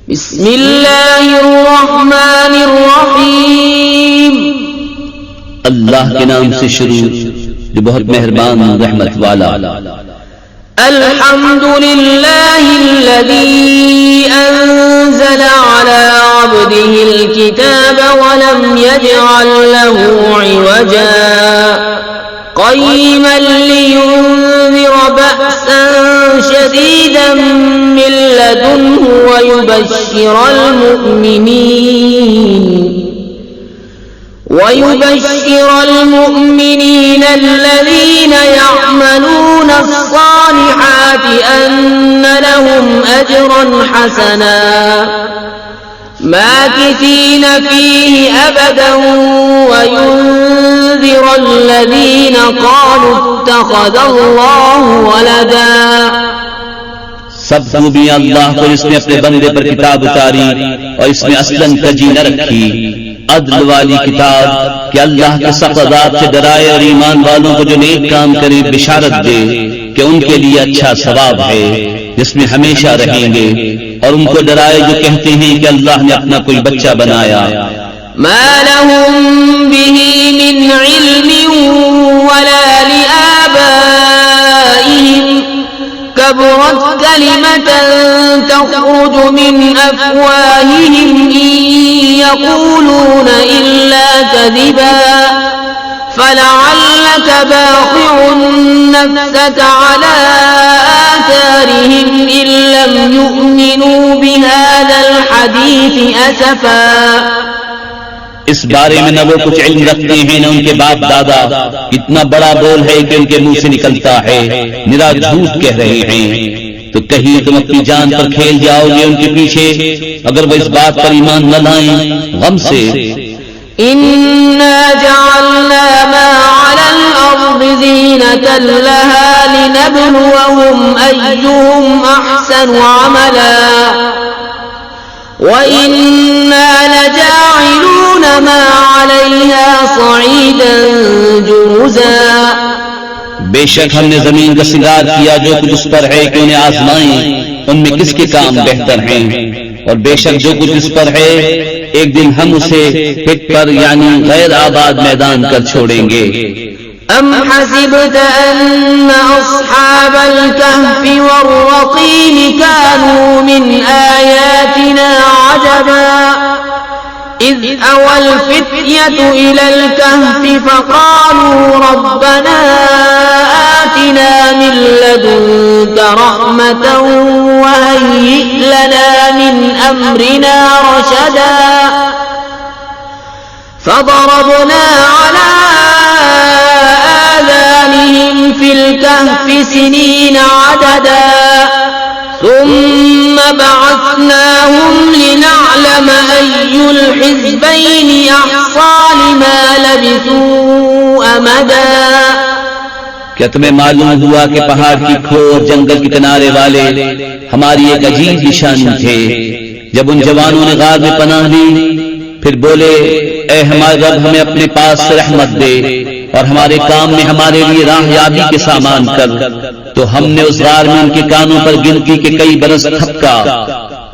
बिस्मिल्लाहिर्रहमानिर्रहीम। अल्लाह के नाम से शुरू जो बहुत मेहरबान रहमत वाला। अल्हम्दुलिल्लाहिल्लज़ी अंज़ला अला अब्दिहिल किताब व लम यजअल लहू इवजा क़य्यिमन लियुनज़िरा बअसन शदीदन मिन लदुन्हु व युबश्शिरल मुमिनीन الذين يعملون الصالحات أن لهم أجرا حسنا ماكثين فيه أبدا وينذر الذين قالوا اتخذ الله ولدا। सब खूबियां अल्लाह को जिसने अपने बंदे पर किताब उतारी और इसमें असलन तजी न रखी, अदल वाली किताब कि अल्लाह के सख्त अज़ाब से डराए और ईमान वालों को जो नेक काम करे बिशारत दे कि उनके लिए अच्छा सवाब है जिसमें हमेशा रहेंगे, और उनको डराए जो कहते हैं कि अल्लाह ने अपना कोई बच्चा बनाया। मा लहुम बिही मिन इल्मिन वला लिआबाइहिम कबरत कलिमतन तख़रुजु मिन अफ़वाहिहिम इन यक़ूलून इल्ला कज़िबा फलअल्लक बाख़िउन नफ़्सक अला आथारिहिम इन लम युमिनू बिहाज़ल हदीस असफ़ा। इस बारे में न वो कुछ इल्म रखते हैं न उनके बाप दादा। इतना बड़ा बोल है कि उनके मुंह से निकलता है, निरा झूठ कह रहे हैं। तो कहीं तुम अपनी जान पर खेल जाओगे उनके पीछे अगर वो इस बात पर ईमान न लाएं गम से। इन्ना जअलना मा अलल अर्दि ज़ीनतन लहा लिनब्लुवहुम अय्युहुम अहसनु अमला व इन्ना लजाइलून मा अलैहा सईदन जुरुज़ा। बेशक हमने जमीन का सिंगार किया जो कुछ उस पर है कि उन्हें आजमाएं उनमें किसके काम बेहतर हैं, और बेशक जो कुछ उस पर है एक दिन हम उसे पिट पर यानी गैर आबाद मैदान कर छोड़ेंगे। अम हसिबत अन्न अस्हाबल कहफि वर्रक़ीम कानू मिन आयातिना अजबा इज़ अवल फित्यतु इलल कहफि फ़क़ालू रब्बना आतिना मिन लदुनक रहमतन वहय्यिअ लना मिन अम्रिना रशदा फ़ضरबना अला आज़ानिहिम फ़िल कहफि सिनीन अददा ثم بعثناهم لنعلم أي الحزبين أحصى لما لبثوا أمدا। क्या तुम्हें मालूम हुआ कि पहाड़ की खो और जंगल के किनारे वाले हमारी एक अजीब निशानी थे। जब उन जवानों ने गार में पनाह ली फिर बोले ऐ हमारे रब हमें अपने पास से रहमत दे और हमारे काम में हमारे लिए राहयाबी के सामान कर, तो हमने उस गार में उनके कानों पर गिनती के कई बरस थपका।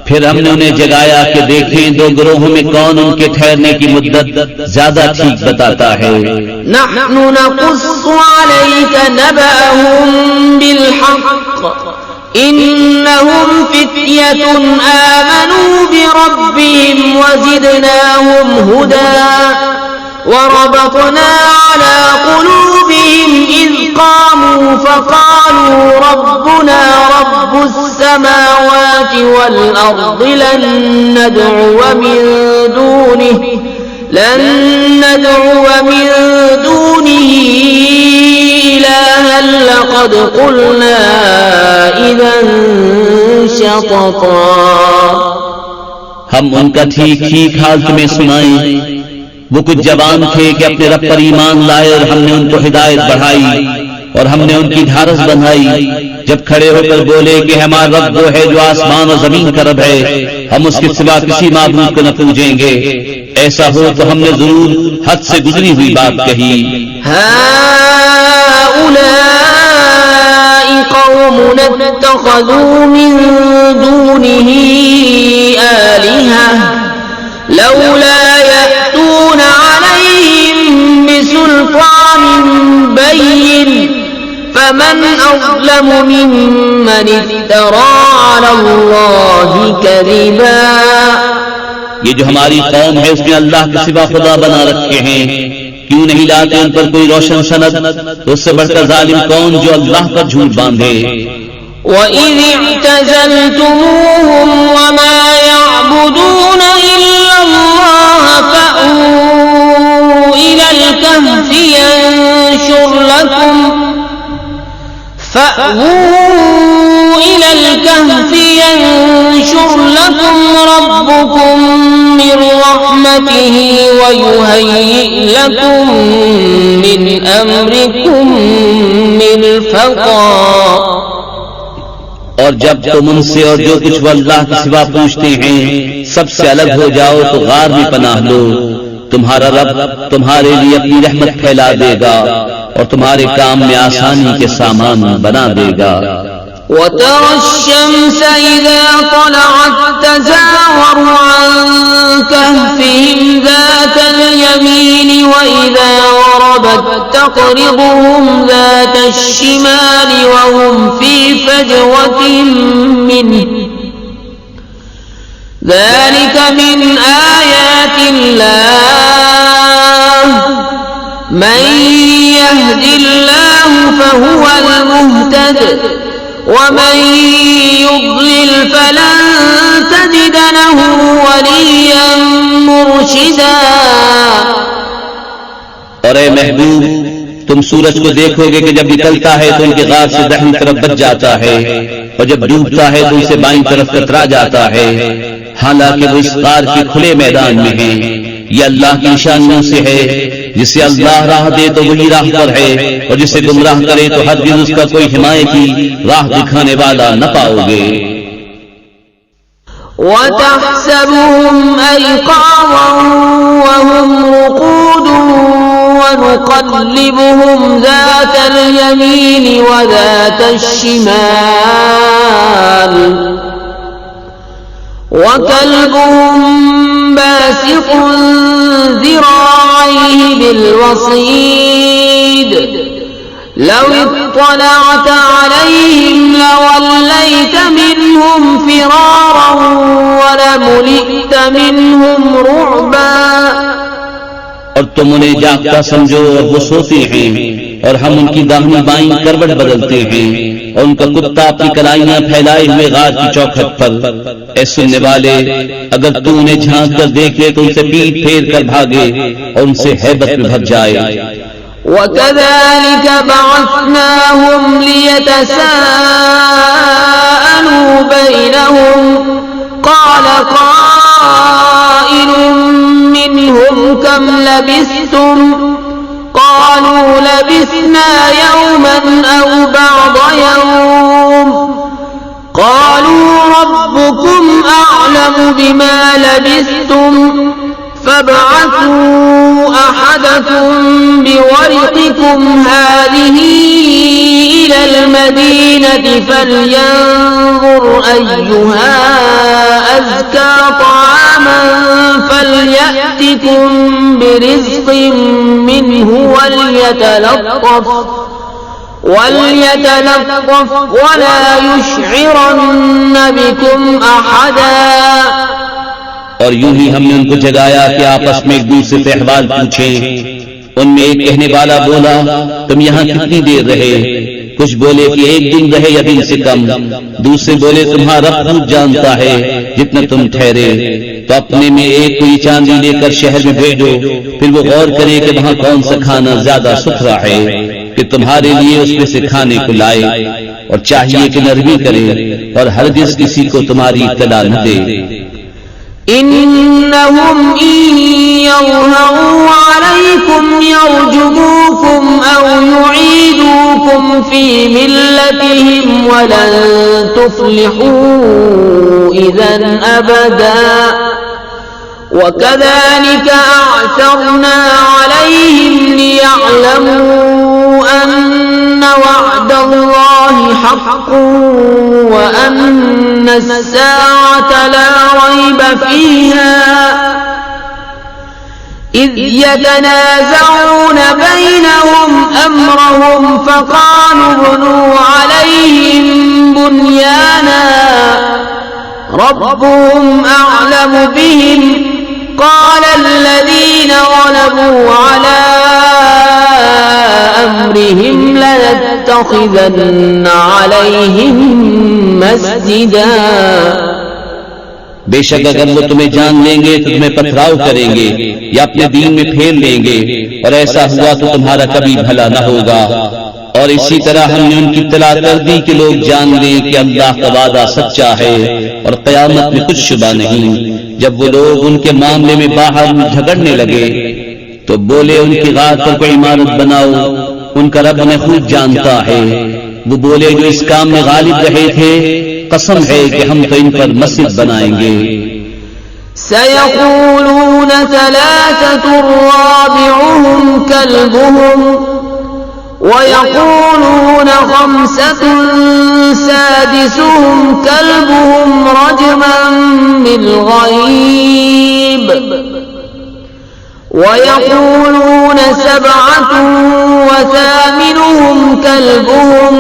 फिर हमने उन्हें जगाया कि देखें दो ग्रोहों में कौन उनके ठहरने की मुद्दत ज्यादा ठीक बताता है। नहनु नक़ुस्सु अलैका नबअहुम बिलहक़्क़ इन्नहुम फित्यतुन आमनू बिरब्बिहिम वज़िदनाहुम हुदा وربطنا على قلوبهم إذ قاموا فقالوا ربنا رب السماوات والأرض لن ندعو من دونه إلها لقد قلنا إذا شططا। हम उनका ठीक ठीक हाल तुम्हें सुनाएं। वो कुछ जवान थे कि अपने रब पर ईमान लाए और हमने उनको हिदायत बढ़ाई और हमने उनकी ढारस बंधाई। जब खड़े होकर बोले कि हमारा रब वो है जो आसमान और जमीन का रब है, हम उसके सिवा किसी माबूद को न पूजेंगे। ऐसा हो तो हमने जरूर हद से गुजरी हुई बात कही। हाउलाई कौमुन इत्तखज़ू मिन दूनिही लौला यअतून अलैहिम बिसुल्तानिन बय्यिन फमन अज़लमु मिम्मन इफ्तरा अलल्लाहि कज़िबा। ये जो हमारी कौम है उसने अल्लाह के सिवा खुदा बना रखे हैं, क्यों नहीं लाते उन पर कोई रोशन सनद? तो उससे बढ़कर जालिम कौन जो अल्लाह पर झूठ बांधे। وَإِذِ اعْتَزَلْتُمُوهُمْ وَمَا يَعْبُدُونَ إِلَّا اللَّهَ فَأْوُوا إِلَى الْكَهْفِ ينشُرْ لَكُمْ رَبُّكُم مِّن رَّحْمَتِهِ وَيُهَيِّئْ لَكُم مِّنْ أَمْرِكُم مِّرْفَقًا। और जब तुम उनसे और जो कुछ वो अल्लाह के सिवा पूछते हैं सबसे अलग हो जाओ तो गार में पनाह लो, तुम्हारा रब तुम्हारे लिए अपनी रहमत फैला देगा और तुम्हारे काम में आसानी के सामान बना देगा। وَتَرَى الشَّمْسَ إِذَا طَلَعَت تَّزَاوَرُ عَن كَهْفِهِمْ ذَاتَ الْيَمِينِ وَإِذَا غَرَبَت تَّقْرِضُهُمْ ذَاتَ الشِّمَالِ وَهُمْ فِي فَجْوَةٍ مِّنْهُ ذَلِكَ مِنْ آيَاتِ اللَّهِ مَن يَهْدِ اللَّهُ فَهُوَ الْمُهْتَدِ ومن يضلل فلن تجد له وليا مرشدا। और ए महबूब, तुम सूरज को देखोगे कि जब निकलता है तो उनके गार से दाहिनी तरफ बच जाता है और जब डूबता है तो उसे बाईं तरफ कतरा जाता है, हालांकि वो इस गार के खुले मैदान में है। ये अल्लाह की निशानियों से है, जिसे अल्लाह राह दे तो वही राह पर है और जिसे गुमराह करे तो हरगिज़ उसका कोई हिमायती राह दिखाने वाला न पाओगे। وَتَحْسَبُهُمْ أَيْقَاظًا وَهُمْ رُقُودٌ وَنُقَلِّبُهُمْ ذَاتَ الْيَمِينِ وَذَاتَ الشِّمَالِ وَكَلْبُهُمْ باسط ذراعيه بالوصيد لو اطلعت عليهم لوليت منهم فرارا ولملئت منهم رعبا। और तुम उन्हें जागता समझो और वो सोते हैं और हम उनकी दाहिनी बाईं करवट बदलते हैं और उनका कुत्ता अपनी कलाइयां फैलाए हुए गार की चौखट पर। ऐ सुनने वाले, अगर तू उन्हें झांक कर देखे तो उनसे पीठ फेर कर भागे और उनसे हैबत में भर जाए। وَكَذَلِكَ بَعَثْنَاهُمْ لِيَتَسَاءَلُوا بَيْنَهُمْ قَالَ قَائِلٌ مِّنْهُمْ كَمْ لَبِثْتُمْ قَالُوا لَبِثْنَا يَوْمًا أَوْ بَعْضَ يَوْمٍ قَالُوا رَبُّكُمْ أَعْلَمُ بِمَا لَبِثْتُمْ فَابْعَثُوا أَحَدَكُمْ بِوَرِقِكُمْ هَٰذِهِ إِلَى الْمَدِينَةِ فَلْيَنظُرْ أَيُّهَا أَزْكَىٰ طَعَامًا فَلْيَأْتِكُم بِرِزْقٍ مِّنْهُ وَلْيَتَلَطَّفْ وَلَا يُشْعِرَنَّ بِكُمْ أَحَدًا। और यूं ही हमने उनको जगाया कि आपस में एक दूसरे से अहवाल पूछें। उनमें एक कहने वाला बोला, तुम यहाँ कितनी देर रहे? कुछ बोले कि एक दिन रहे या दिन से कम। दूसरे बोले, तुम्हारा रब खूब जानता है जितना तुम ठहरे। तो अपने में एक कोई चांदी लेकर शहर में भेजो, फिर वो गौर करे कि वहाँ कौन सा खाना ज्यादा सुथरा है, कि तुम्हारे लिए उसमें से खाने को लाए। और चाहिए कि नरमी करे और हरगिज़ किसी को तुम्हारी इत्तला न दे। إنهم إن يظهروا عليكم يرجموكم أو يعيدوكم في ملتهم ولن تفلحوا إذا أبدا وكذلك أعثرنا عليهم ليعلموا أن وعد الله حق وأن الساعة لا ريب فيها يتنازعون بينهم أمرهم فقالوا ابنوا عليهم بنيانا ربهم أعلم بهم قال الذين غلبوا على أمرهم لنتخذن عليهم مسجدا। बेशक अगर वो तुम्हें जान लेंगे तो तुम्हें पथराव करेंगे या अपने दीन में फेर लेंगे, और ऐसा हुआ तो तुम्हारा कभी भला न होगा। और इसी तरह हमने उनकी इत्तला कर दी कि लोग जान लें कि अल्लाह का वादा सच्चा है और क़यामत में कुछ शुबा नहीं। जब वो लोग उनके मामले में बाहर झगड़ने लगे तो बोले उनकी गाद पर कोई इमारत बनाओ, उनका रब उन्हें खूब जानता है। वो बोले जो इस काम में गालिब रहे थे, कसम है कि हम तो इन पर मस्जिद बनाएंगे। सयक़ूलून सलासतुर राबिउहुम कल्बुहुम वयक़ूलून खम्सतुन सादिसुहुम कल्बुहुम रजमन बिलग़ैब वयक़ूलून सबअतुन वथामिनुहुम कल्बुहुम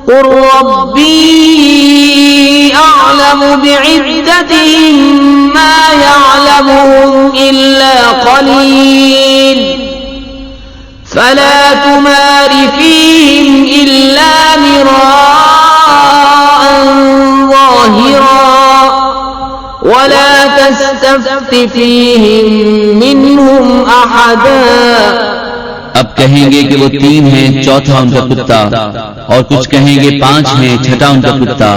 क़ुल रब्बी अअलम बिइद्दतिहिम मा यअलमुहुम इल्ला क़लील फला तुमार फीहिम इल्ला मिराअन ज़ाहिरा वला तस्तफ्त फीहिम मिनहुम अहदा। अब कहेंगे कि वो 3 हैं, चौथा उनका कुत्ता, और कुछ कहेंगे 5 हैं, छठा उनका कुत्ता,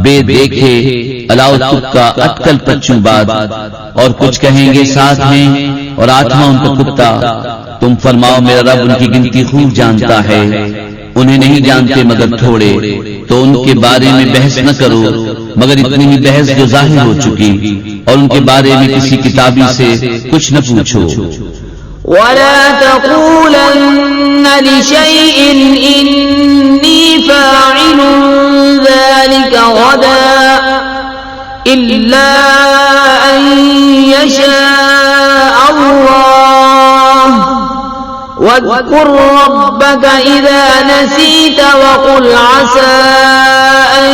बेद देखे अलाउ तुक्का अटकल पच्चूबाद, और कुछ कहेंगे 7 हैं और 8वां उनका कुत्ता। तुम फरमाओ मेरा रब उनकी गिनती खूब जानता है, उन्हें नहीं जानते मगर थोड़े, तो उनके बारे में बहस न करो मगर इतनी ही बहस जो जाहिर हो चुकी, और उनके बारे में किसी किताबी से कुछ न पूछो। वला तक़ूलन लिशैइन इन्नी फ़ाइलुन ज़ालिका गदा इल्ला अन यशाअ अल्लाह वज़्कुर रब्बक इज़ा नसीत वक़ुल असा अन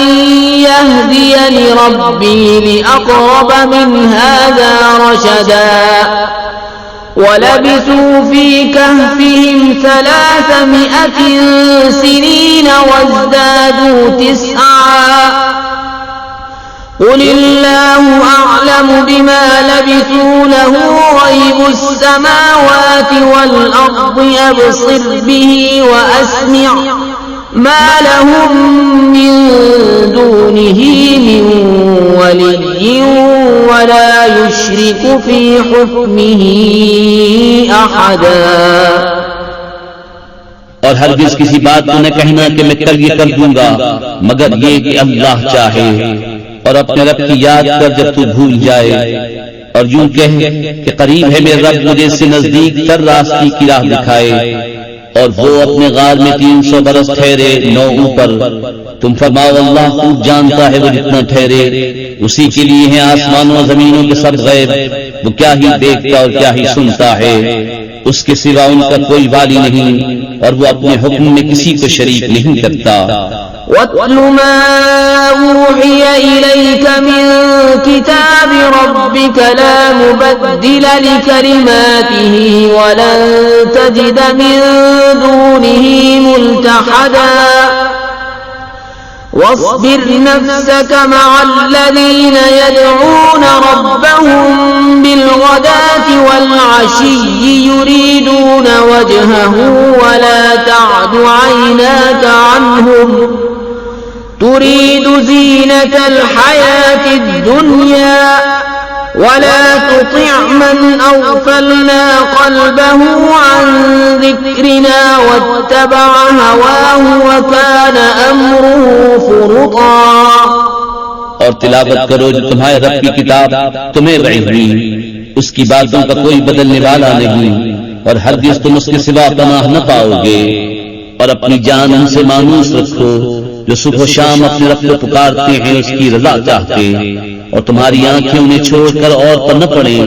यहदियनि रब्बी लिअक़रब मिन हाज़ा रशदा। वलबिसू फी कहफिहिम 300 सिनीन वज़्दादू 9 क़ुलिल्लाहु अअलमु बिमा लबिसू लहु ग़ैबुस समावाति वल अर्दि अब्सिर बिही व अस्मिअ मा लहुम मिन दूनिही मिन वलिय्यिन वला युश्रिकु फी हुक्मिही अहदा। और हरगिज़ किसी बात को न कहना कि मैं कल ये कर दूंगा मगर ये कि अल्लाह चाहे, और अपने रब की याद कर जब तू भूल जाए, और यूं कह कि करीब है मेरे रब मुझे इससे नजदीक तर रास्ते की राह दिखाए, और वो अपने गार में 300 बरस ठहरे 9 ऊपर। तुम फरमाओ अल्लाह खूब जानता है वो जितना ठहरे, उसी के लिए है आसमानों और जमीनों के सब गैब, वो क्या ही देखता और क्या ही सुनता है, उसके सिवा उनका कोई वाली नहीं, और वो अपने हुक्म में किसी को शरीक नहीं करता। वत्लु मा ऊहिय इलैक मिन किताब रब्बिक ला मुबद्दिल लिकलिमातिही वलन तजिद मिन दूनिही मुल्तहदा। वस्बिर नफ्सक मअल्लज़ीन यदऊन रब्बहुम बिलगदाति वल्अशिय्यि युरीदून वजहहु वला तअदु ऐनाक अन्हुम तुरीदु ज़ीनतल हयातिद दुनिया वला तुतिअ मन अग़फलना क़ल्बहु अन ज़िक्रिना वत्तबअ हवाहु वकान अम्रुहु फ़ुरुता। और तिलावत करो जो तुम्हारे रब की किताब तुम्हें वही हुई, उसकी बातों का कोई बदलने वाला नहीं, और हरगिज़ तुम उसके सिवा पनाह न पाओगे। और अपनी जान उनसे मानूस रखो जो सुबह शाम अपने रब को पुकारते हैं उसकी रज़ा चाहते, और तुम्हारी आंखें उन्हें छोड़कर और पर न पड़े,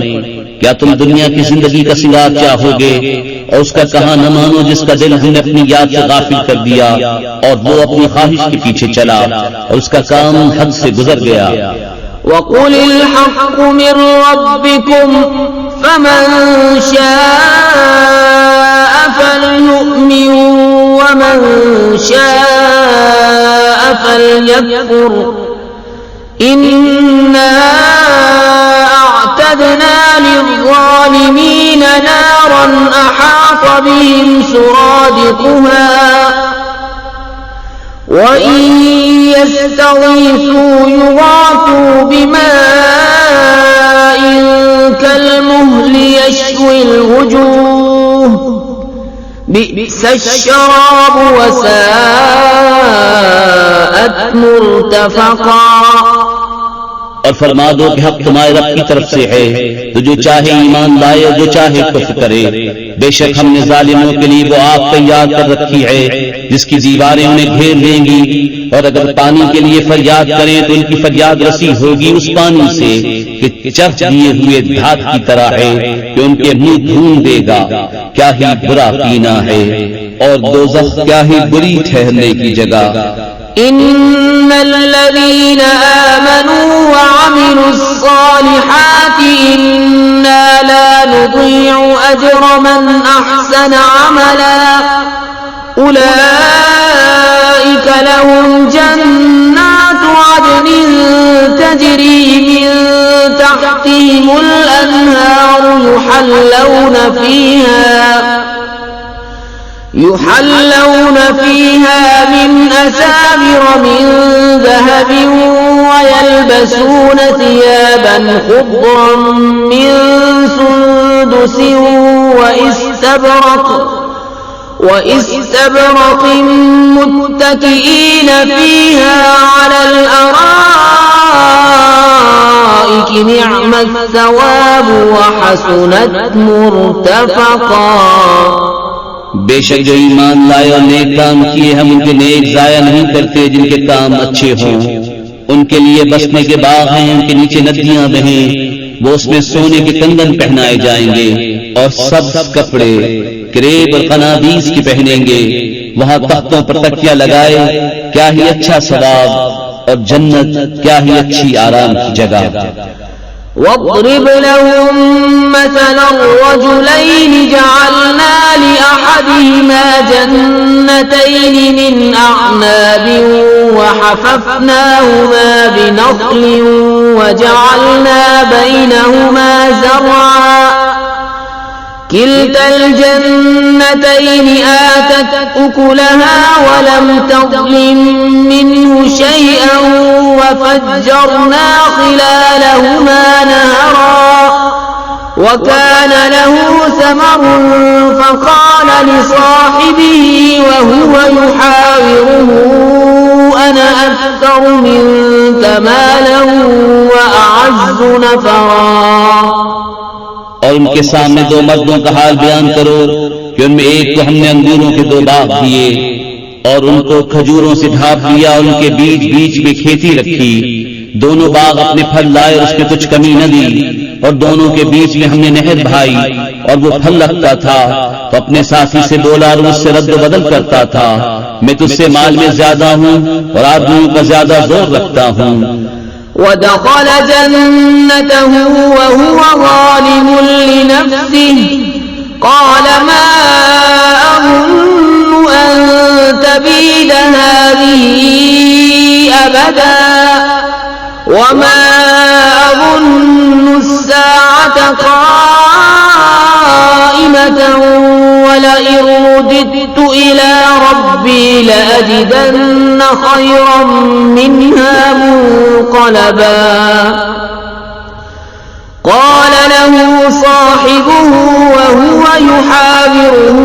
क्या तुम दुनिया की जिंदगी का सिंगार चाहोगे और उसका कहा न मानो जिसका दिल हमने अपनी याद से गाफिल कर दिया और वो अपनी ख्वाहिश के पीछे चला और उसका काम हद से गुजर गया। वक़ुलिल हक़्क़ु मिर रब्बिकुम फमन शाअ फलयुमिन वमन शाअ फलयकफुर इन्ना अअतदना लिज़्ज़ालिमीन नारन अहात बिहिम सुरादिकुहा वइन यस्तगीथू युगाथू बिमाइन कलमुहलि यश्विल वुजूह बि'सश्शराब वसाअत मुर्तफक़ा। और फरमा दो कि हक तुम्हारे रब की तरफ से है, तो जो चाहे ईमान लाए और जो चाहे कुफ्र करे। बेशक हमने जालिमों के लिए वो आग तैयार कर रखी है जिसकी दीवारें उन्हें घेर लेंगी, और अगर पानी के लिए फरियाद करें तो उनकी फरियाद रसी होगी उस पानी से कि चख दिए हुए धात की तरह है कि उनके मुंह ढूंढ देगा। क्या ही बुरा पीना है और दोज़ख क्या ही बुरी ठहरने की जगह। इन्नल्लज़ीना आमनू व अमिलुस्सालिहाति इन्ना ला नुज़ीअु अज्र मन अहसन अमला उलाइका लहुम जन्नातु अदनिन तजरी मिन तहतिहिमुल अन्हारु युहल्लौन फीहा मिन असाविर मिन ज़हब वयल्बसून थियाबन खुद्रन मिन सुंदुस वइस्तबरक़ मुत्तकिईन फीहा अलल अराइक निअमत थवाब व हसुनत मुर्तफ़क़ा। बेशक जो ईमान लाए और नेक काम किए हम उनके नेक जाया नहीं करते जिनके काम अच्छे हों। उनके लिए बसने के बाग हैं, उनके नीचे नदियां बहें, वो उसमें सोने के कंगन पहनाए जाएंगे और सब्ज कपड़े करेब और कनाबीस की पहनेंगे। वहां तख्तों पर तकिया लगाए, क्या ही अच्छा सवाब, और जन्नत क्या ही अच्छी आराम की जगह। واضرب لهم مثلا الرجلين جعلنا لأحدهما جنتين من أعناب وحففناهما بنخل وجعلنا بينهما زرعا كلتا الجنتين آتت أكلها ولم تظلم منه شيئا وفجرنا خلالهما نهرا وكان له ثمر فقال لصاحبه وهو يحاوره أنا أكثر منك مالا وأعز نفرا। और उनके सामने दो मर्दों का हाल बयान करो कि उनमें एक को हमने अंगूरों के 2 बाग दिए और उनको खजूरों से ढाप दिया और उनके बीच बीच में खेती रखी। दोनों बाग अपने फल लाए और उसमें कुछ कमी न दी, और दोनों के बीच में हमने नहर बहाई और वो फल रखता था तो अपने साथी से बोला और मुझसे रद्द बदल करता था, मैं तुझसे माल में ज्यादा हूँ और आदमियों का ज्यादा जोर रखता हूँ। ودخل جنته وهو ظالم لنفسه قال ما أظن أن تبيد هذه أبدا وما أظن الساعة قائمة ولئن رددت إلى ربي لأجدن خيرا منها منقلبا قال له صاحبه وهو يحاوره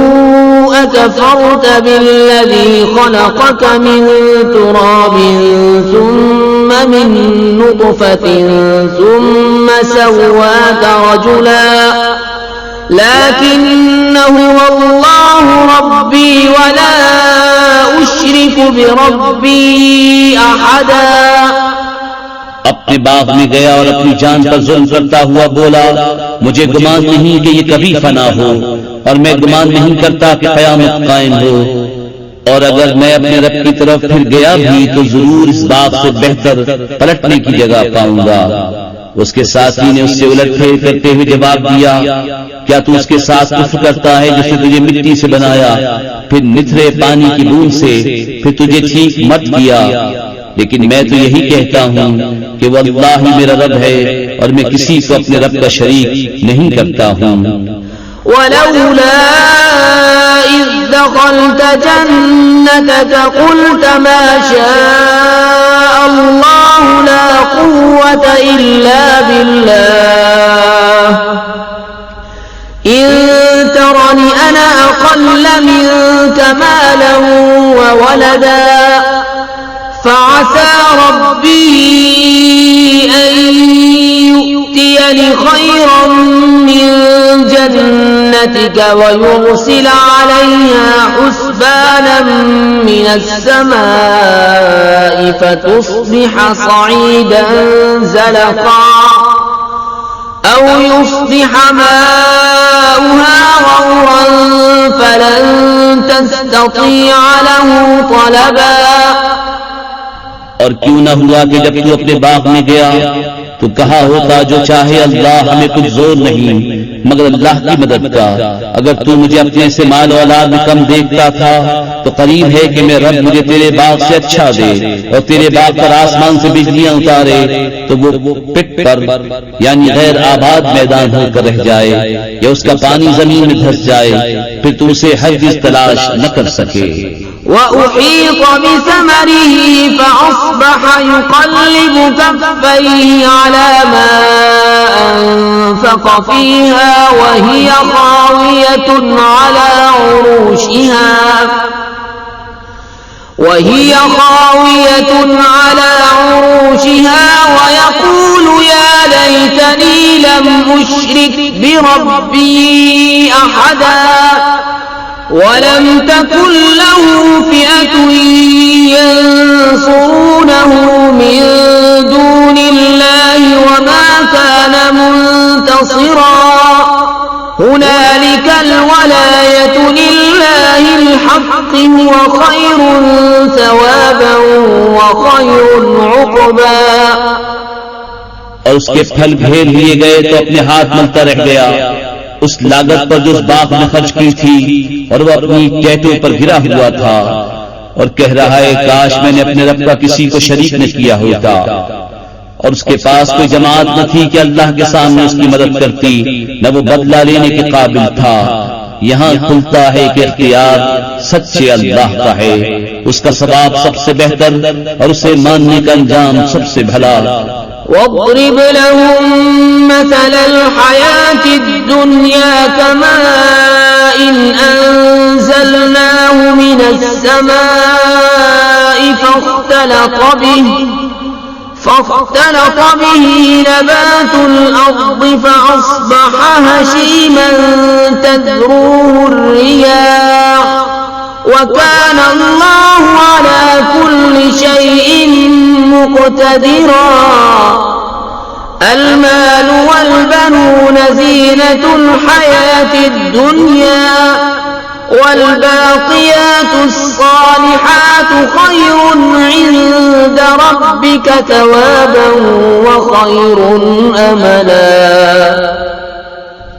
أكفرت بالذي خلقك من تراب ثم من نطفة ثم سواك رجلا لكن هو الله ربي ولا أشرك بربي أحدا। अपने बाग में गया और अपनी जान पर जुल्म करता हुआ बोला, मुझे गुमान नहीं कि ये कभी फना हो, और मैं गुमान नहीं करता कि क़यामत कायम हो, और अगर मैं अपने रब की तरफ फिर गया भी तो जरूर इस बाग से बेहतर पलटने की जगह पाऊंगा। उसके साथी ने उससे उलटफेर करते हुए जवाब दिया, क्या तू उसके साथ कुफ्र करता है जिसने तुझे मिट्टी से बनाया, फिर निथरे पानी की बूंद से, फिर तुझे ठीक मत किया? लेकिन मैं तो यही कहता हूँ कि वल्लाह ही मेरा रब है और मैं किसी को अपने रब का शरीक नहीं करता हूँ। वलौला इज़ दख़लत जन्नतक क़ुल्त मा शाअ अल्लाहु ला क़ुव्वत इल्ला बिल्लाह इन तरनी अना अक़ल्ल मिनक मालन व वलदा फ़असा रब्बी अन यु'तियनि ख़ैरन मिन जन्नतिक व युरसिल अलैहा हुस्बानन मिनस समाइ फ़तुस्बिह सईदन ज़लक़ा औ युस्बिह माउहा गौरन फलन तस्ततिअ लहु तलबा। और क्यों न हुआ कि जब तू अपने बाग में गया तो कहा होता, जो चाहे अल्लाह, हमें कुछ जोर नहीं मगर अल्लाह की मदद का। अगर तू मुझे अपने से माल औलाद में कम देखता था तो करीब है कि मैं रब मुझे तेरे बाग से अच्छा दे और तेरे बाग पर आसमान से बिजलियां उतारे तो वो पिट पर यानी गैर आबाद मैदान होकर रह जाए या उसका पानी जमीन में धंस जाए, फिर तू उसे हरगिज़ तलाश न कर सके। وأحيط بثمره فأصبح يقلب كفيه على ما أنفق فيها وهي خاوية على عروشها ويقول يا ليتني لم أشرك بربي أحدا ولم تكن له فئة ينصرونه من دون الله وما كان منتصرا هنالك الولاية لله الحق هو خير ثوابا وخير عقبا। और उसके फल घेर लिए गए तो अपने हाथ मलता रह गया उस लागत पर जो उस बाग में खर्च की थी, और वह अपनी टैटों पर गिरा हुआ था और कह रहा है, काश मैंने अपने रब का किसी को शरीक न किया होता। और उसके पास कोई जमात न थी कि अल्लाह के सामने उसकी मदद करती, न वो बदला लेने के काबिल था। यहाँ खुलता है कि इख्तियार सच्चे अल्लाह का है, उसका सवाब सबसे बेहतर और उसे मानने का अंजाम सबसे भला। واضرب لهم مثل الحياة الدنيا كماء أنزلناه من السماء فاختلط به نبات الأرض فأصبح هشيما تذروه الرياح وكان الله على كل شيء مقتدرا المال والبنون زينة الحياة الدنيا والباقيات الصالحات خير عند ربك ثوابا وخير أملا।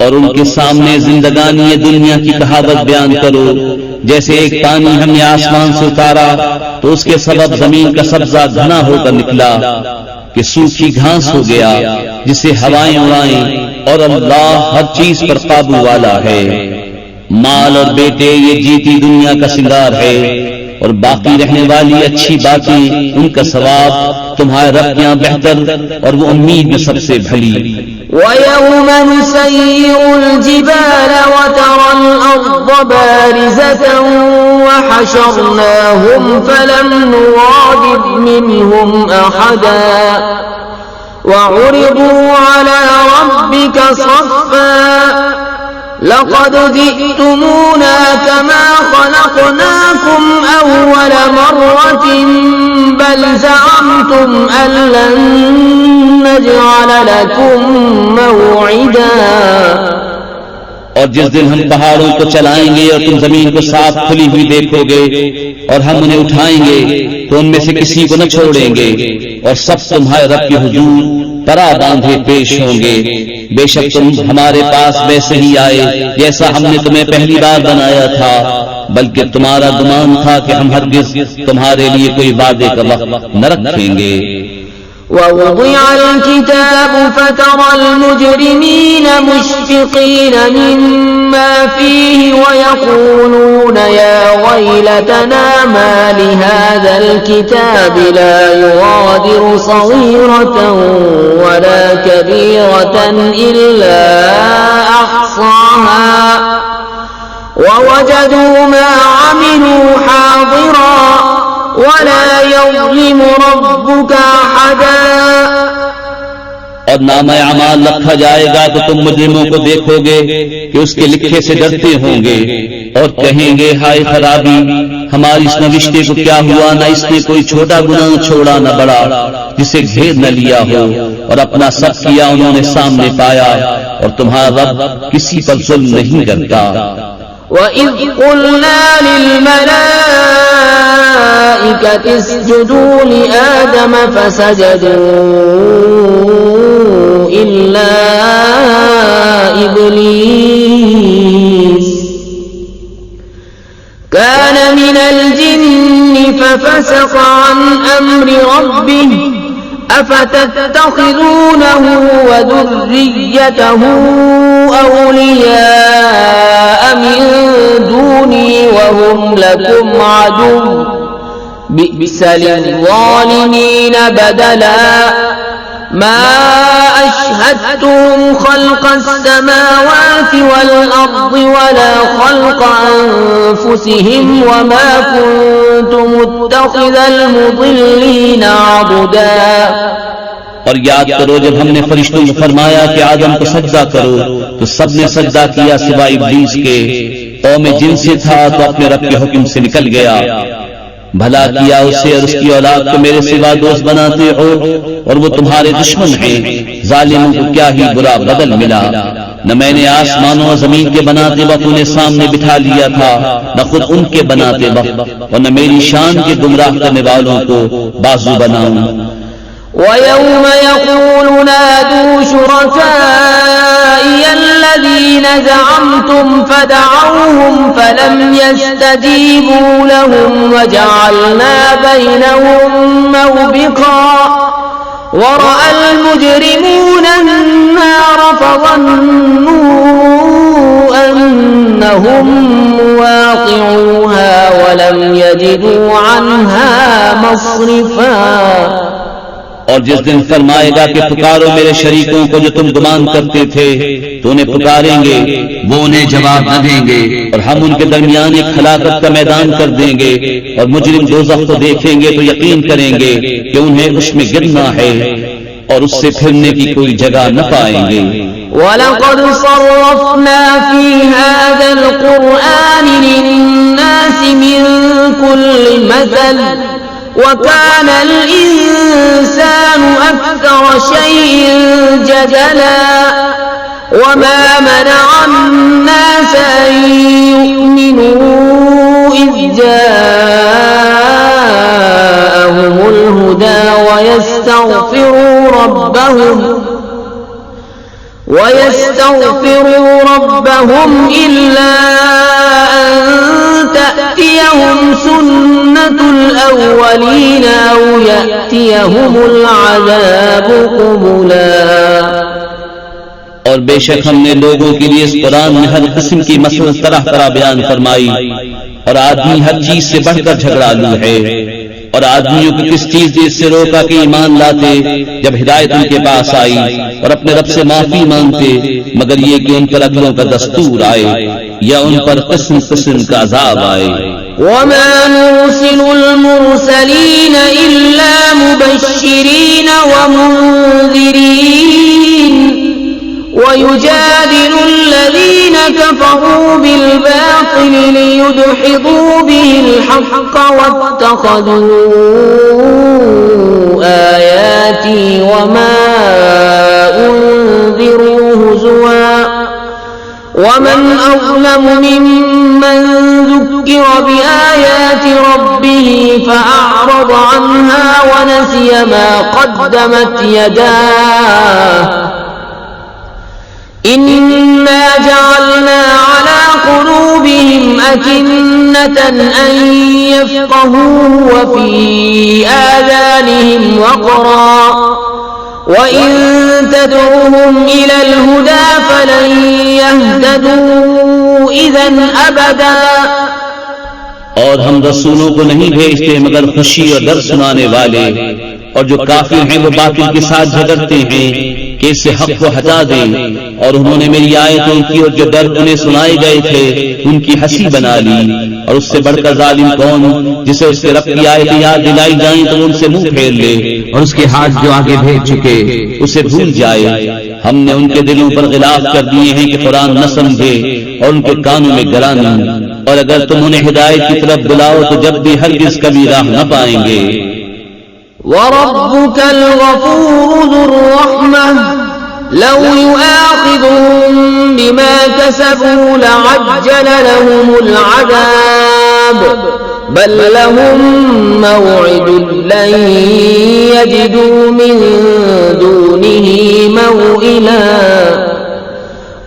और उनके सामने जिंदगानी दुनिया की कहावत बयान करो, जैसे एक पानी हमने आसमान से उतारा तो उसके सबब जमीन का सब्जा घना होकर निकला कि सूखी घास हो गया जिसे हवाएं उड़ाएं, और अल्लाह हर चीज पर काबू वाला है। माल और बेटे ये जीती दुनिया का सिंगार है, और बाकी रहने वाली अच्छी बातें उनका सवाब तुम्हारे रब यहाँ बेहतर और वो उम्मीद में सबसे भली। وَيَوْمَ نُسَيِّرُ الْجِبَالَ وَتَرَى الْأَرْضَ بَارِزَةً وَحَشَرْنَاهُمْ فَلَمْ نُغَادِرْ مِنْهُمْ أَحَدًا وَعُرِضُوا عَلَى رَبِّكَ صَفًّا लक़द जि'तुमूना कमा ख़लक़नाकुम अव्वल मर्रतिन बल ज़अमतुम अन लन नजअल लकुम मौइदा। और जिस दिन हम पहाड़ों को चलाएंगे और तुम जमीन को साफ खुली हुई देखोगे और हम उन्हें उठाएंगे तो उनमें से किसी को न छोड़ेंगे और सब तुम्हारे रब के हुजूर तरा बांधे पेश होंगे। बेशक तुम हमारे पास वैसे ही आए जैसा हमने तुम्हें पहली बार बनाया था, बल्कि तुम्हारा गुमान था कि हम हरगिज तुम्हारे लिए कोई वादे का वक्त न रखेंगे। ववुदिअ अल-किताब फतरा अल-मुजरिमीन मुश्फिकीन मिम्मा फीहि वयक़ूलून या वैलतना मा लिहाज़ल किताब ला युग़ादिरु सग़ीरतन वला कबीरतन इल्ला अहसाहा ववजदू मा अमिलू हाज़िरा वला यज़लिमु रब्बुका अहदा। और नामा अमाल रखा जाएगा तो तुम मुजरिमों को देखोगे कि उसके लिखे से डरते होंगे और कहेंगे हाय खराबी, हमारी इस नविश्ते को क्या हुआ, न इसने कोई छोटा गुनाह छोड़ा न बड़ा जिसे घेर न लिया हो, और अपना सब किया उन्होंने सामने पाया और तुम्हारा रब किसी पर जुल्म नहीं करता। वइज़ क़ुल्ना लिल-मलाइकति इसजुदू लिआदम फसजदू इल्ला इब्लीस कान मिनल जिन्नि फफसक़ अन अम्रि रब्बिहि अफतत्तखिज़ूनहु व ज़ुर्रिय्यतहु औलियाअ मिन दूनी व हुम लकुम अदुव्वुन बि'स लिज़्ज़ालिमीन बदला मा अशहदतुहुम खल्क़स समावाति वल अर्दि वला खल्क़ अनफुसिहिम वमा कुन्तु मुत्तखिज़ल मुदिल्लीन अबदा। और याद करो जब हमने फरिश्तों को फरमाया कि आदम को सजदा करो तो सबने सजदा किया सिवाय इब्लीस के। कौम जिन से था तो अपने रब के हुक्म से निकल गया। भला किया उसे और उसकी औलाद को मेरे सिवा दोस्त बनाते हो और वो तुम्हारे दुश्मन हैं। जालिमों को क्या ही बुरा बदल मिला। न मैंने आसमानों और जमीन के बनाते वक्त उन्हें सामने बिठा लिया था, न खुद उनके बनाते वक्त, और न मेरी शान के गुमराह करने वालों को बाजू बनाऊं। वयौम यक़ूलु नादू शुरकाइय अल्लज़ीना ज़अमतुम फदअऊहुम फलम यस्तजीबू लहुम वजअलना बैनहुम मौबिक़ा वरअल मुजरिमूना अन्नार फज़न्नू अन्नहुम मुवाक़िऊहा वलम यजिदू अन्हा मस्रिफा। और जिस दिन फरमाएगा कि पुकारो मेरे शरीकों को जो तुम गुमान करते थे, तो उन्हें पुकारेंगे, वो उन्हें जवाब न देंगे और हम उनके दरमियान एक हलाकत का मैदान कर देंगे। और मुजरिम दोज़ख को देखेंगे तो यकीन करेंगे कि उन्हें उसमें गिरना है और उससे फिरने की कोई जगह न पाएंगे। वलक़द सर्रफ़ना फ़ी हाज़ल क़ुरआनि लिन्नासि मिन कुल्लि मसल वकान अल-इंसानु अक्सर शैइन जदला वमा मनअ अन्नास अन यु'मिनू इज़ जाअहुमुल हुदा वयस्तग़फिरू रब्बहुम इल्ला अन तअतियहुम सुन्नतुल अव्वलीन औ यअतियहुमुल अज़ाबु क़ुबुला। और बेशक हमने लोगों के लिए इस कुरान में हर किस्म की मसलहत तरह तरह बयान फरमाई। और आदमी हर चीज से बढ़कर झगड़ालू है। और आदमियों को किस चीज ने इससे रोका कि ईमान लाते जब हिदायत उनके पास आई और अपने रब से माफी मांगते, मगर ये कि उन पर अगलों का दस्तूर आए या उन पर किस्म किस्म का अज़ाब आए। वमा नुरसिलुल मुरसलीन इल्ला मुबश्शिरीन व मुंज़िरीन वयुजादिलु अल्लज़ीन كفروا بالباطل ليدحضوا به الحق واتخذوا آياتي وما أنذروا هزوا ومن أظلم ممن ذكر بآيات ربه فأعرض عنها ونسي ما قدمت يداه إنا جعلنا على قلوبهم أكنة أن يفقهوا وفي آذانهم وقرا وإن تدعوهم إلى الهدى فلن يهتدوا إذا أبدا और हम रसूलों को नहीं भेजते मगर खुशी और डर सुनाने वाले, और जो काफिर हैं वो बातिल के साथ झगड़ते हैं कि इससे हक को हटा दें, और उन्होंने मेरी आयतों की और जो डर उन्हें सुनाए गए थे उनकी हंसी बना ली। और उससे बढ़कर जालिम कौन, जिसे उसके रब की आयतें याद दिलाई जाएं तो उनसे मुंह फेर ले और उसके हाथ जो आगे भेज चुके उसे भूल जाए। हमने उनके दिलों पर गिलाफ कर दिए हैं कि कुरान न समझे और उनके कानों में गलानी, और अगर तुम उन्हें हिदायत की तरफ बुलाओ तो जब भी हरगिज़ कभी राह न पाएंगे। वरब्बुक अल-गफूर ज़ुर-रहमह लौ युआखिज़ुहुम बिमा कसबू लअज्जल लहुमुल अज़ाब बल लहुम मौइदुन लन यजिदू मिन दूनिही मौइला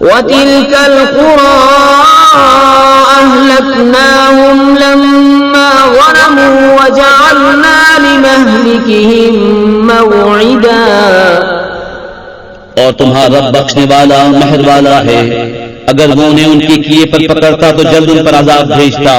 वतिल्कल क़ुरा अहलकनाहुम लम्मा ज़लमू वजअलना लिमहलिकिहिम मौइदा। और तुम्हारा रब बख्शने वाला मेहर वाला है, अगर वो उन्हें उनके किए पर पकड़ता तो जल्द उन पर अजाब भेजता,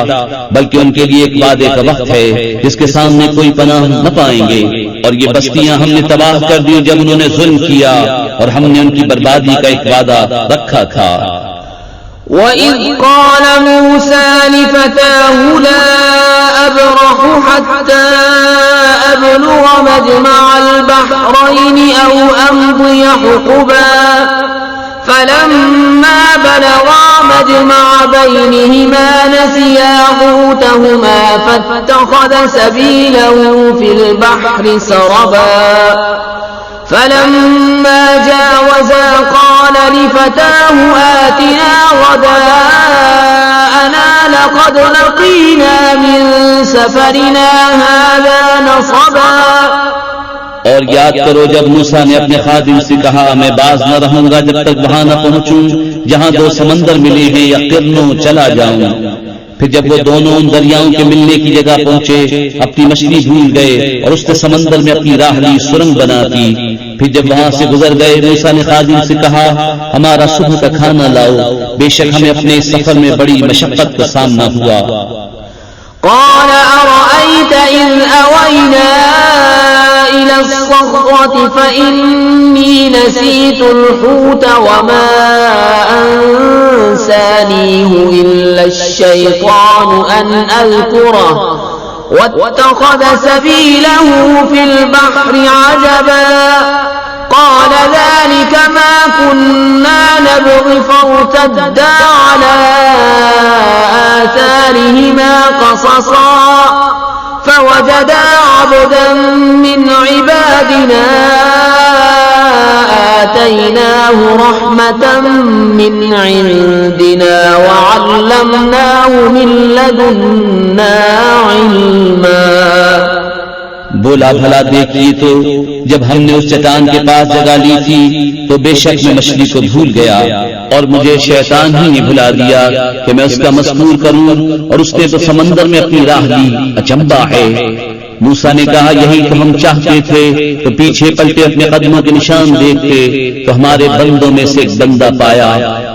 बल्कि उनके लिए एक वादे का वक्त है जिसके सामने कोई पनाह न पाएंगे। और ये बस्तियां हमने तबाह कर दी जब उन्होंने जुल्म किया, और हमने उनकी बर्बादी का एक वादा रखा था। وَإِذْ قَالَ مُوسَى لِفَتَاهُ لَا أَبْرَحُ حَتَّى أَبْلُغَ مَجْمَعَ الْبَحْرَيْنِ أَوْ أَمْضِيَ حُقُبًا فَلَمَّا بَلَغَا مَجْمَعَ بَيْنِهِمَا نَسِيَا حُوتَهُمَا فَاتَّخَذَ سَبِيلَهُ فِي الْبَحْرِ سَرَبًا فلما جاوزا قال لفتاه آتنا غداءنا لقد لقينا من سفرنا هذا نصبا। और याद करो जब मूसा ने अपने खादिम से कहा, मैं बाज न रहूंगा जब तक वहां न पहुंचूं जहां दो समंदर मिले हैं या किरणों चला जाऊं। फिर जब वो दोनों उन दरियाओं के मिलने की जगह पहुंचे अपनी मछली भूल गए और उसने समंदर में अपनी राह ली सुरंग बनाती। फिर जब वहां से गुजर गए मूसा ने खादिम से कहा, हमारा सुबह का खाना लाओ, बेशक हमें अपने इस सफर में बड़ी मशक्कत का सामना हुआ। قال أرأيت إذ أوينا إلى الصخرة فإني نسيت الحوت وما أنسانيه إلا الشيطان أن أذكره واتخذ سبيله في البحر عجبا قال ذلك ما كنا نبغي فارتدا على آثارهما قصصا فوجدا عبدا من عبادنا آتيناه رحمة من عندنا وعلمناه من لدنا علما। बोला, भला देखिए तो जब हमने उस चट्टान के पास जगह ली थी तो बेशक मैं मछली को भूल गया और मुझे शैतान ही ने भुला दिया कि मैं उसका मज़कूर करूं, और उसने तो समंदर में अपनी राह ली। अचंबा है। मूसा ने कहा, यही तो हम चाहते थे, तो पीछे पलटे अपने कदमों के निशान देखते तो हमारे बंदों में से एक बंदा पाया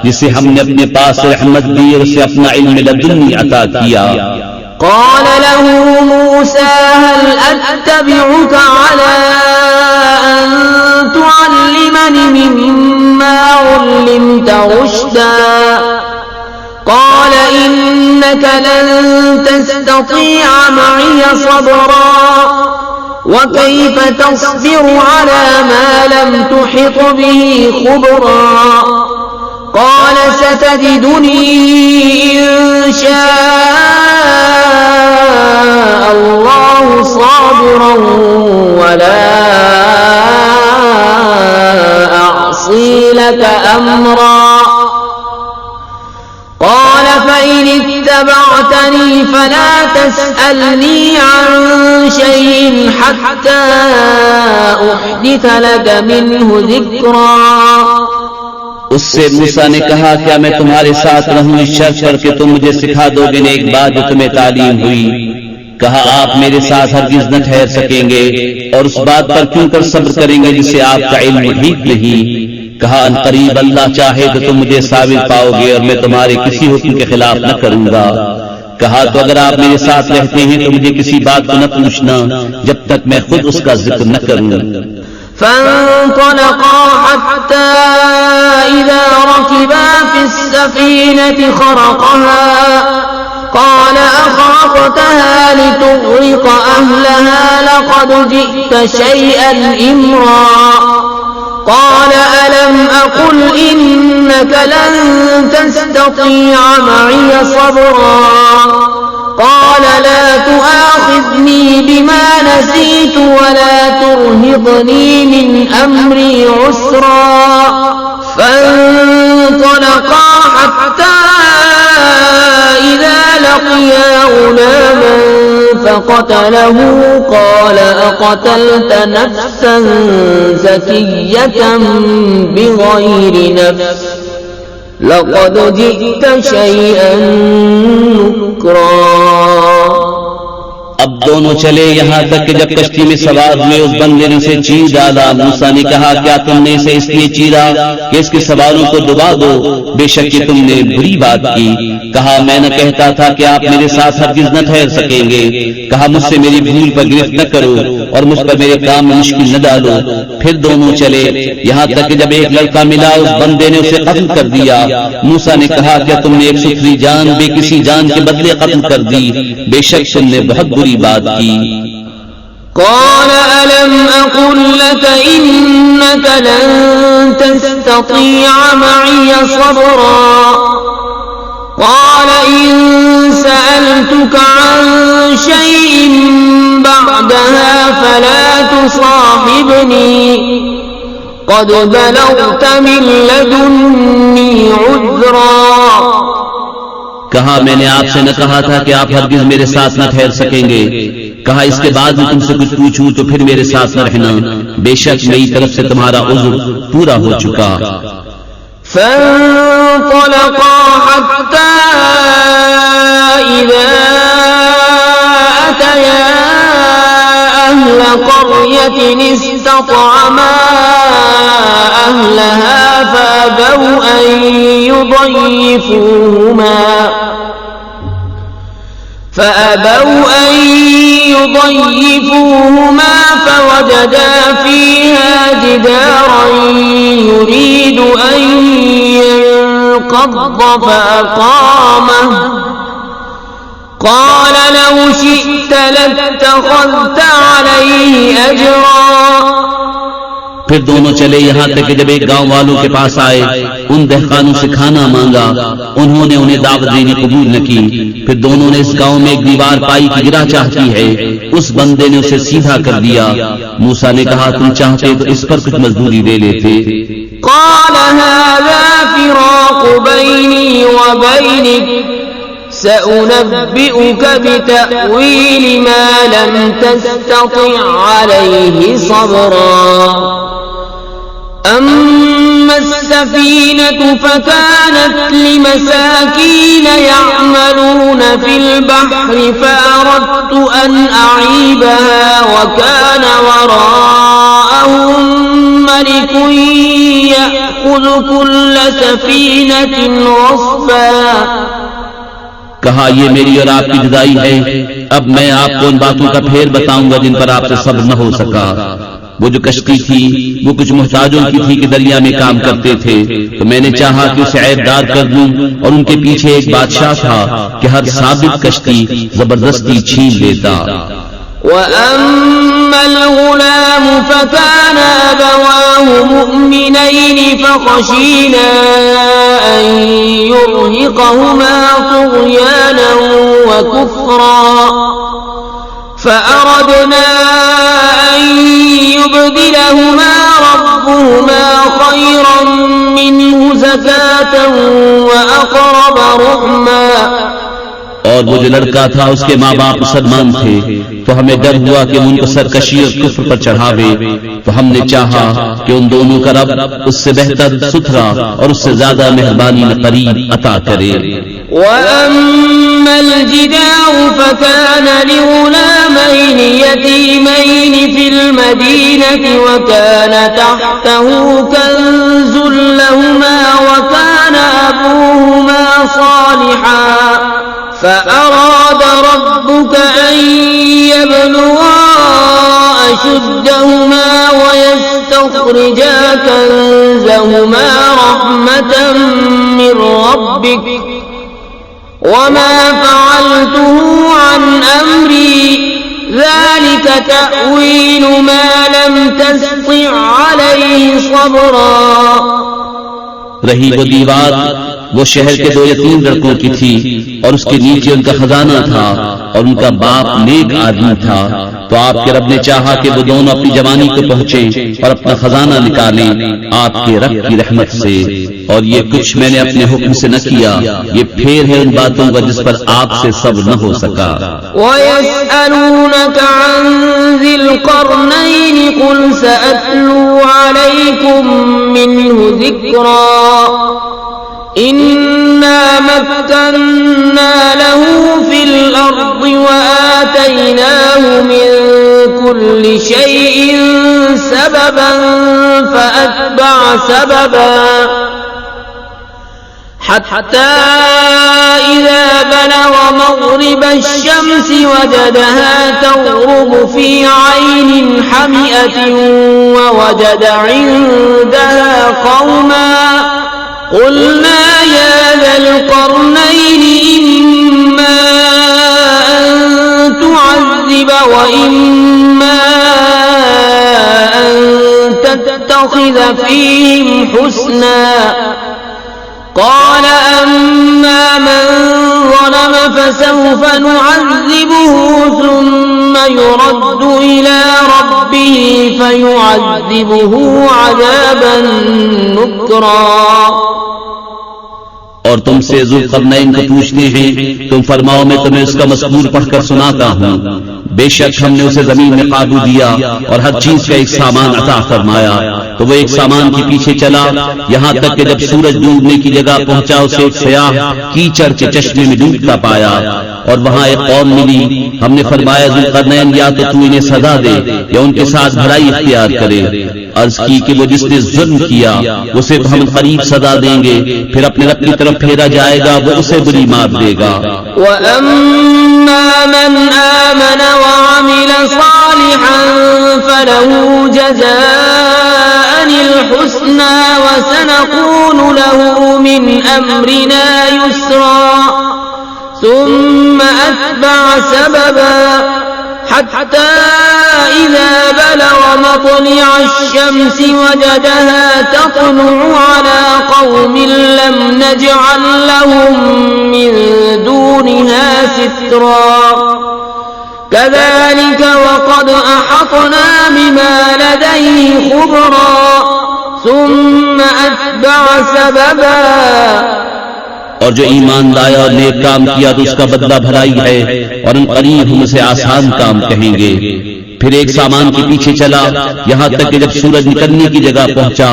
जिसे हमने अपने पास रहमत दी और उसे अपना इल्म लदुन्नी अता किया। قال له موسى هل أتبعك على أن تعلمني مما علمت رشدا قال إنك لن تستطيع معي صبرا وكيف تصبر على ما لم تحط به خبرا قال ستجدني إن شاء الله صابرا ولا أعصي لك أمرا قال فإن اتبعتني فلا تسألني عن شيء حتى أحدث لك منه ذكرا। उससे मूसा ने कहा, क्या मैं तुम्हारे साथ रहूं इस शर्त पर कि तुम मुझे सिखा दोगे ने एक बात जो तुम्हें तालीम हुई। कहा, आप मेरे साथ हरगिज न ठहर सकेंगे और उस बात पर क्यों कर सब्र करेंगे जिसे आपका इल्म ठीक नहीं। कहा, अनकरीब अल्लाह चाहे तो तुम मुझे साबित पाओगे और मैं तुम्हारे किसी हुक्म के खिलाफ न करूंगा। कहा, तो अगर आप मेरे साथ रहते हैं तो मुझे किसी बात को न पूछना जब तक मैं खुद उसका जिक्र न करूं। فانطلقا حتى إذا ركبا في السفينة خرقها قال أخرقتها لتغرق أهلها لقد جئت شيئا إمرا قال ألم أقل إنك لن تستطيع معي صبرا قال لا تؤاخذني بما نسيت ولا ترهقني من أمري عسرا فانطلقا حتى إذا لقيا غلاما فقتله قال أقتلت نفسا زكية بغير نفس لقد جئت شيئا نكرا। अब दोनों चले यहाँ तक कि जब कश्ती में सवार हुए उस बंदे ने उसे चीर डाला। मूसा ने कहा, क्या तुमने इसे इसलिए चीरा कि इसके सवालों को डुबा दो? बेशक ये तुमने बुरी बात की। कहा, मैं न कहता था कि आप मेरे साथ हरगिज न ठहर सकेंगे। कहा, मुझसे मेरी भूल पर गिरफ्त न करो और मुझ पर मेरे काम में मुश्किल न डालो। फिर दोनों चले यहाँ तक कि जब एक लड़का मिला उस बंदे ने उसे कत्ल कर दिया। मूसा ने कहा, क्या तुमने एक सुथरी जान बेकिसी जान के बदले कत्ल कर दी? बेशक तुमने बहुत बुरी बात की। قال ألم أقل لك إنك لن تستطيع معي صبرا قال إن سألتك عن شيء بعدها فلا تصاحبني قد بلغت من لدني عذرا। कहा, मैंने आपसे न कहा था कि आप हरगिज मेरे साथ न ठहर सकेंगे। कहा, इसके बाद मैं तुमसे कुछ पूछूं तो फिर मेरे साथ न रहना। बेशक मेरी तरफ से तुम्हारा उज़्र पूरा हो चुका। فانطلقا حتى إذا أتيا أهل قرية استطعما أهلها فأبوا أن يضيفوهما فوجدا فيها جدارا يريد أن ينقض فأقامه قال لو شئت لاتخذت عليه أجرا। फिर दोनों चले यहाँ तक कि जब एक गांव वालों के पास आए, उन दहकानों से खाना मांगा। उन्होंने उन्हें दावत देनी कबूल न की। फिर दोनों ने इस गांव में एक दीवार पाई कि गिरा चाहती है। उस बंदे ने उसे सीधा कर दिया। मूसा ने कहा, तुम चाहते तो इस पर कुछ मजदूरी दे लेते। قال هذا فراق بيني وبينك سأنبئك بتأويل ما لم تستطع عليه صبرا أما السفينة فكانت لمساكين يعملون في البحر فأردت أن أعيبها وكان وراءهم ملك يأخذ كل سفينة غصبا। कहा, ये मेरी और आपकी जुदाई है। अब मैं आपको उन बातों का फेर बताऊंगा जिन पर आपसे सब्र न हो सका। वो जो कश्ती थी वो कुछ मुहताजों की थी कि दरिया में काम करते थे, तो मैंने चाहा कि उसे ऐबदार कर दूं। और उनके पीछे एक बादशाह था कि हर साबित कश्ती जबरदस्ती छीन लेता। وأما الغلام فكان أبواه مؤمنين فخشينا أن يرهقهما طغيانا وكفرا فأردنا أن يبدلهما ربهما خيرا منه زكاة وأقرب رحما। और वो जो लड़का था उसके माँ बाप मुसलमान थे, तो हमें डर हुआ कि उनको सरकशी और कुफ्र पर चढ़ावे, तो हमने चाहा कि उन दोनों का रब उससे बेहतर सुथरा और उससे ज्यादा मेहरबानी में करीब अता करे। وأما الجدار فكان لغلامين يتيمين في المدينة وكان تحته كنز لهما وكان أبوهما صالحا فأراد ربك أن يبلغا أشدهما ويستخرجا كنزهما رحمة من ربك وما فعلته عن أمري ذلك تأويل ما لم تستطع عليه صبرا। रही वो दीवार वो शहर के 2 यतीम लड़कों की थी और उसके नीचे उनका खजाना था और उनका बाप नेक आदमी था, तो आपके रब ने चाहा कि वो दोनों अपनी जवानी को पहुंचे और अपना खजाना निकालें आपके रब की रहमत से। और ये कुछ मैंने अपने हुक्म से न किया, ये फेर है उन बातों का जिस पर आपसे सब्र न हो सका। वयस्अलूनक अन ज़िल क़रनैन क़ुल सअत्लू अलैकुम मिन्हु ज़िक्रा इन्ना मक्कन्ना लहू फिल अर्दि वआतैनाहु मिन कुल्लि शैइन सबबन फअत्बअ सबबा हत्ता इज़ा बलग मग़रिब अश-शम्स वजदहा तग़रुबु फ़ी ऐनिन हमिअतिन ववजद इंदहा क़ौमा क़ुल्ना या ज़ल क़रनैन इम्मा अन तुअज़्ज़िब व इम्मा अन तत्तख़िज़ फ़ीहिम हुस्ना قال أما من ظلم فسوف نعذبه ثم يرد إلى ربه فيعذبه عذابا نكرا। और तुमसे ज़ुल्क़रनैन को पूछते हैं, तुम फरमाओ मैं तुम्हें उसका मज़कूर पढ़कर सुनाता हूँ। बेशक हमने उसे जमीन में काबू दिया और हर चीज का एक सामान अता फरमाया, तो वो एक सामान के पीछे चला यहाँ तक कि जब सूरज डूबने की जगह पहुंचा उसे एक सयाह कीचड़ के चश्मे में डूबता पाया और वहां एक कौम मिली। हमने फरमाया ज़ुल्क़रनैन या तो तू इन्हें सजा दे या उनके साथ भलाई इख्तियार करे। अर्ज की कि वो जिसने जुल्म किया उसे तो हम करीब सजा देंगे, फिर अपने रब की तरफ फेरा जाएगा, वो उसे बुरी मार देगा। वअम्मा मन आमन वअमिल सालिहन फलहु जज़ाअनिल हुस्ना वसनक़ूलु लहु मिन अम्रिना युस्रा सुम्मा अत्बअ सबबा हत्ता इज़ा बलग मत्लिअ अश-शम्स वजदहा तत्लुअु अला क़ौमिन लम नजअल लहुम मिन दूनिहा सित्रा कज़ालिक वक़द अहतना बिमा लदयहि ख़ुबरा सुम्मा अत्बअ सबबा। और जो ईमान लाया और नेक काम किया तो उसका बदला भलाई है और उन करीब हम उसे आसान काम कहेंगे। फिर एक सामान के पीछे चला यहाँ तक कि जब सूरज निकलने की जगह पहुंचा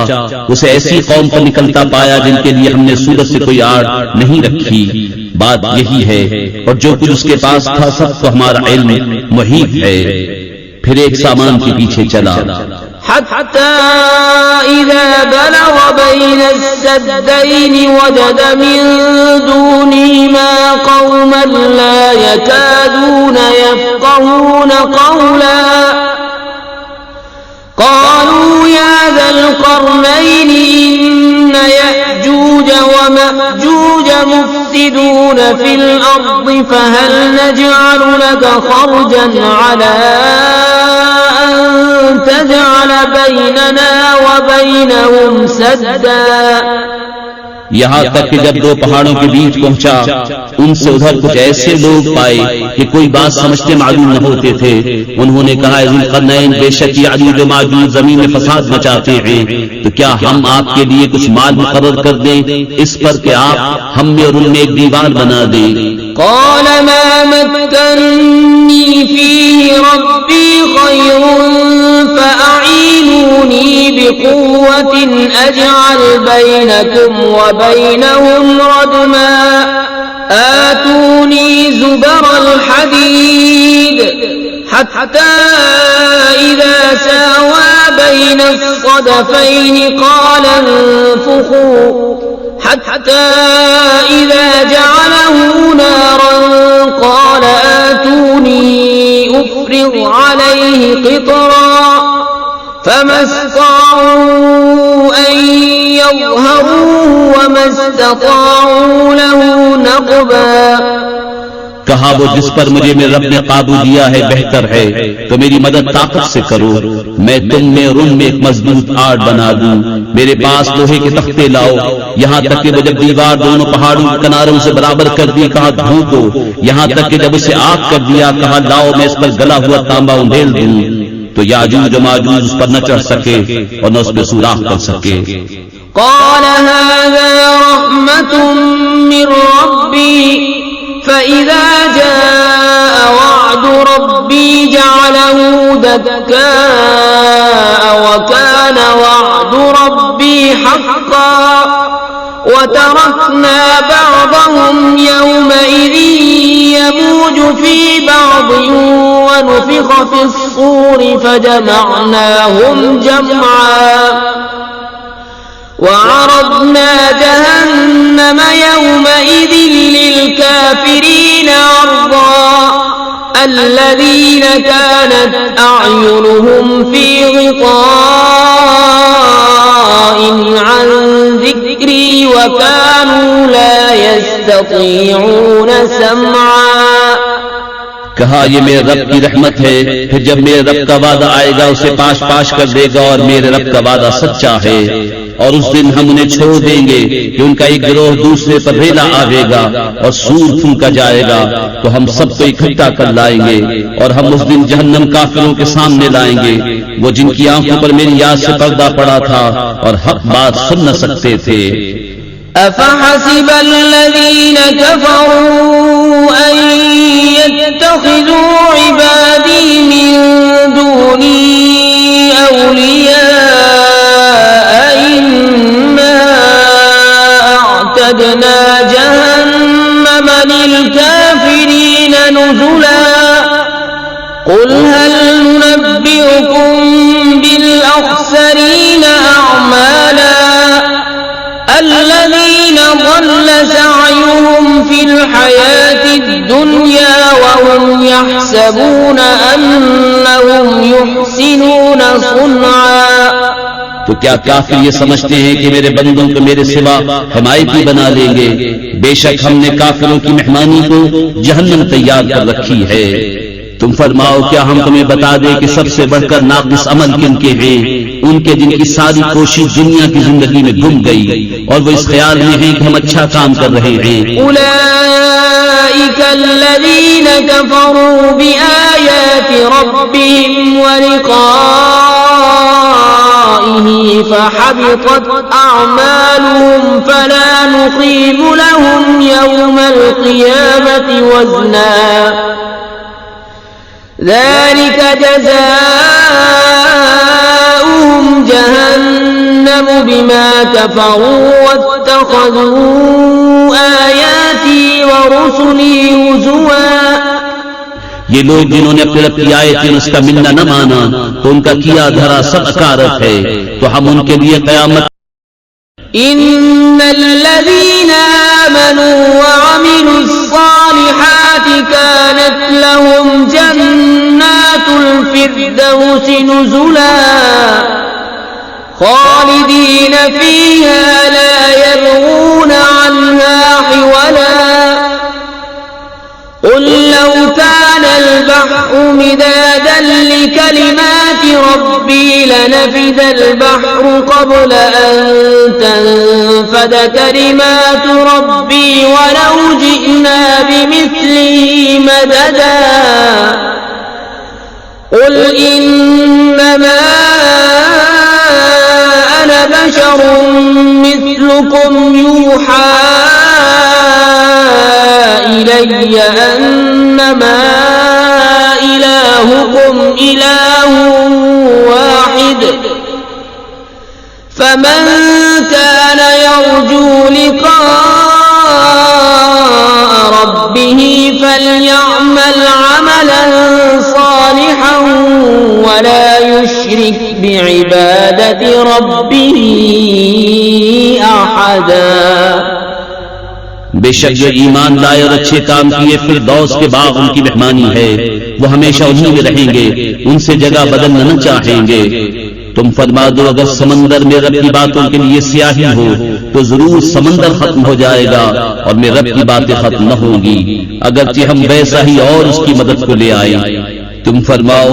उसे ऐसी कौम पर निकलता पाया जिनके लिए हमने सूरज से कोई आड़ नहीं रखी। बात यही है और जो कुछ उसके पास था सब तो हमारा इल्म मुहीत है। फिर एक सामान के पीछे चला हत्ता इज़ा बलग बैन अस्सद्दैन वजद मिन दूनिहिमा क़ौमन ला यकादून यफ़क़हून क़ौला क़ालू या ज़ल क़रनैन इन्न यअजूज व मअजूज تفسدون في الأرض فهل نجعل لك خرجا على أن تجعل بيننا وبينهم سدا। यहाँ तक कि जब दो पहाड़ों के बीच पहुंचा, उनसे उधर कुछ ऐसे लोग पाए कि कोई बात समझते मालूम न होते थे। उन्होंने कहा, ज़ुल्क़रनैन, बेशक याजूज व माजूज जमीन में फसाद मचाते हैं, तो क्या हम आपके लिए कुछ माल मुकर्रर कर दें इस पर कि आप हम में और उनमें एक दीवार बना दें। قال ما مكنني فيه ربي خير فأعينوني بقوة أجعل بينكم وبينهم ردما آتوني زبر الحديد حتى إذا ساوى بين الصدفين قال انفخوا حتى إذا جعله نارا قال آتوني أفرغ عليه قطرا فما استطاعوا أن يظهروه وما استطاعوا له نقبا। कहा, वो जिस पर मुझे मेरे रब ने काबू दिया है बेहतर है, तो मेरी मदद ताकत से करो, मैं तुम में और उनमें एक मजबूत आड़ बना दूं। मेरे पास लोहे के तख्ते लाओ, यहाँ तक कि जब दीवार दोनों पहाड़ों के किनारों से बराबर कर दी, कहा धूको, यहाँ तक कि जब उसे आग कर दिया, कहा लाओ मैं इस पर गला हुआ तांबा उंडेल दूं, तो याजूज माजूज उस पर न चढ़ सके और न उस पर सुराख कर सके। قال هذا رحمة من ربي فإذا جاء وعد ربي جعله دكاء وكان وعد ربي حقا وتركنا بعضهم يومئذ يموج في بعض ونفخ في الصور فجمعناهم جمعا وعرضنا جهنم يومئذ للكافرين عرضا الذين كانت أعينهم في غطاء عن ذكري وكانوا لا يستطيعون سمعا। कहा, ये मेरे रब की रहमत है, फिर जब मेरे रब का वादा आएगा उसे पाश पाश कर देगा, और मेरे रब का वादा सच्चा है, और उस दिन हम उन्हें छोड़ देंगे कि उनका एक गिरोह दूसरे पर रेला आवेगा और सूर फूंका जाएगा, तो हम सबको इकट्ठा कर लाएंगे और हम उस दिन जहन्नम काफिरों के सामने लाएंगे, वो जिनकी आंखों पर मेरी याद से पर्दा पड़ा था और हक बात सुन न सकते थे। أفحسب الذين كفروا أن يتخذوا عبادي من دوني أولياء إنا أعتدنا جهنم للكافرين نزلا قل هل ننبئكم بالأخسرين أعمالا الذين ضل سعيهم في الحياة الدنيا وهم يحسبون أنهم يحسنون صنعا। तो क्या काफिर ये समझते हैं कि मेरे बंदों को मेरे सिवा हिमायती बना लेंगे? बेशक हमने काफिरों की मेहमानी को जहन्नम तैयार कर रखी है। तुम फरमाओ, क्या हम तुम्हें बता दें कि सबसे बढ़कर नाक़िस अमल किनके हैं? उनके जिनकी सारी कोशिश दुनिया की जिंदगी में गुम गई और वो इस ख्याल में हैं कि हम अच्छा काम कर रहे हैं। उलाइका अल्लज़ीना कफ़रू बिआयाति रब्बिहिम व लिक़ाइहि फहबितत अअमालुहुम फला नुक़ीमु लहुम यौमल क़ियामति वज़ना ذلك جزاؤهم جهنم بما كفروا واتخذوا آياتي ورسلي هزوا। ये लोग जिन्होंने अपने रब की आयतें उसका मिलना न माना, तो उनका किया धरा सब अकारत है, तो हम उनके लिए क़यामत इन्नल्लज़ीन आमनू व अमिलुस्सालिहाति कानत लहुम जन्नातुल फिरदौस नुज़ुला खालिदीन फ़ीहा ला यबग़ून अन्हा हिवला لنفد البحر قبل أن تنفد كلمات ربي ولو جئنا بمثله مددا قل إنما أنا بشر مثلكم يوحى إلي أنما إلهكم إله واحد فمن كان يرجو لقاء ربه فليعمل عملا صالحا ولا يشرك بعبادة ربه أحدا। बेशक जो ईमान लाए और अच्छे काम किए फिर दौस के बाग उनकी मेहमानी है, वो हमेशा उन्हीं में रहेंगे, उनसे जगह बदलना न चाहेंगे। तुम फरमा दो अगर समंदर में रब की बातों के लिए स्याही हो तो जरूर समंदर खत्म हो जाएगा और मेरे रब की बातें खत्म न होंगी, अगरचे हम वैसा ही और उसकी मदद को ले आए। तुम फरमाओ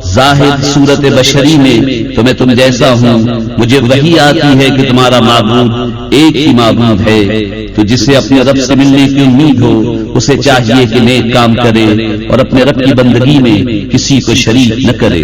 जाहिर सूरत बशरी में तो मैं तुम जैसा हूँ, मुझे वही आती है कि तुम्हारा माबूद एक ही माबूद है। तो जिसे अपने रब से मिलने की उम्मीद हो उसे चाहिए कि नेक काम करे और अपने रब की बंदगी में किसी को शरीक न करे।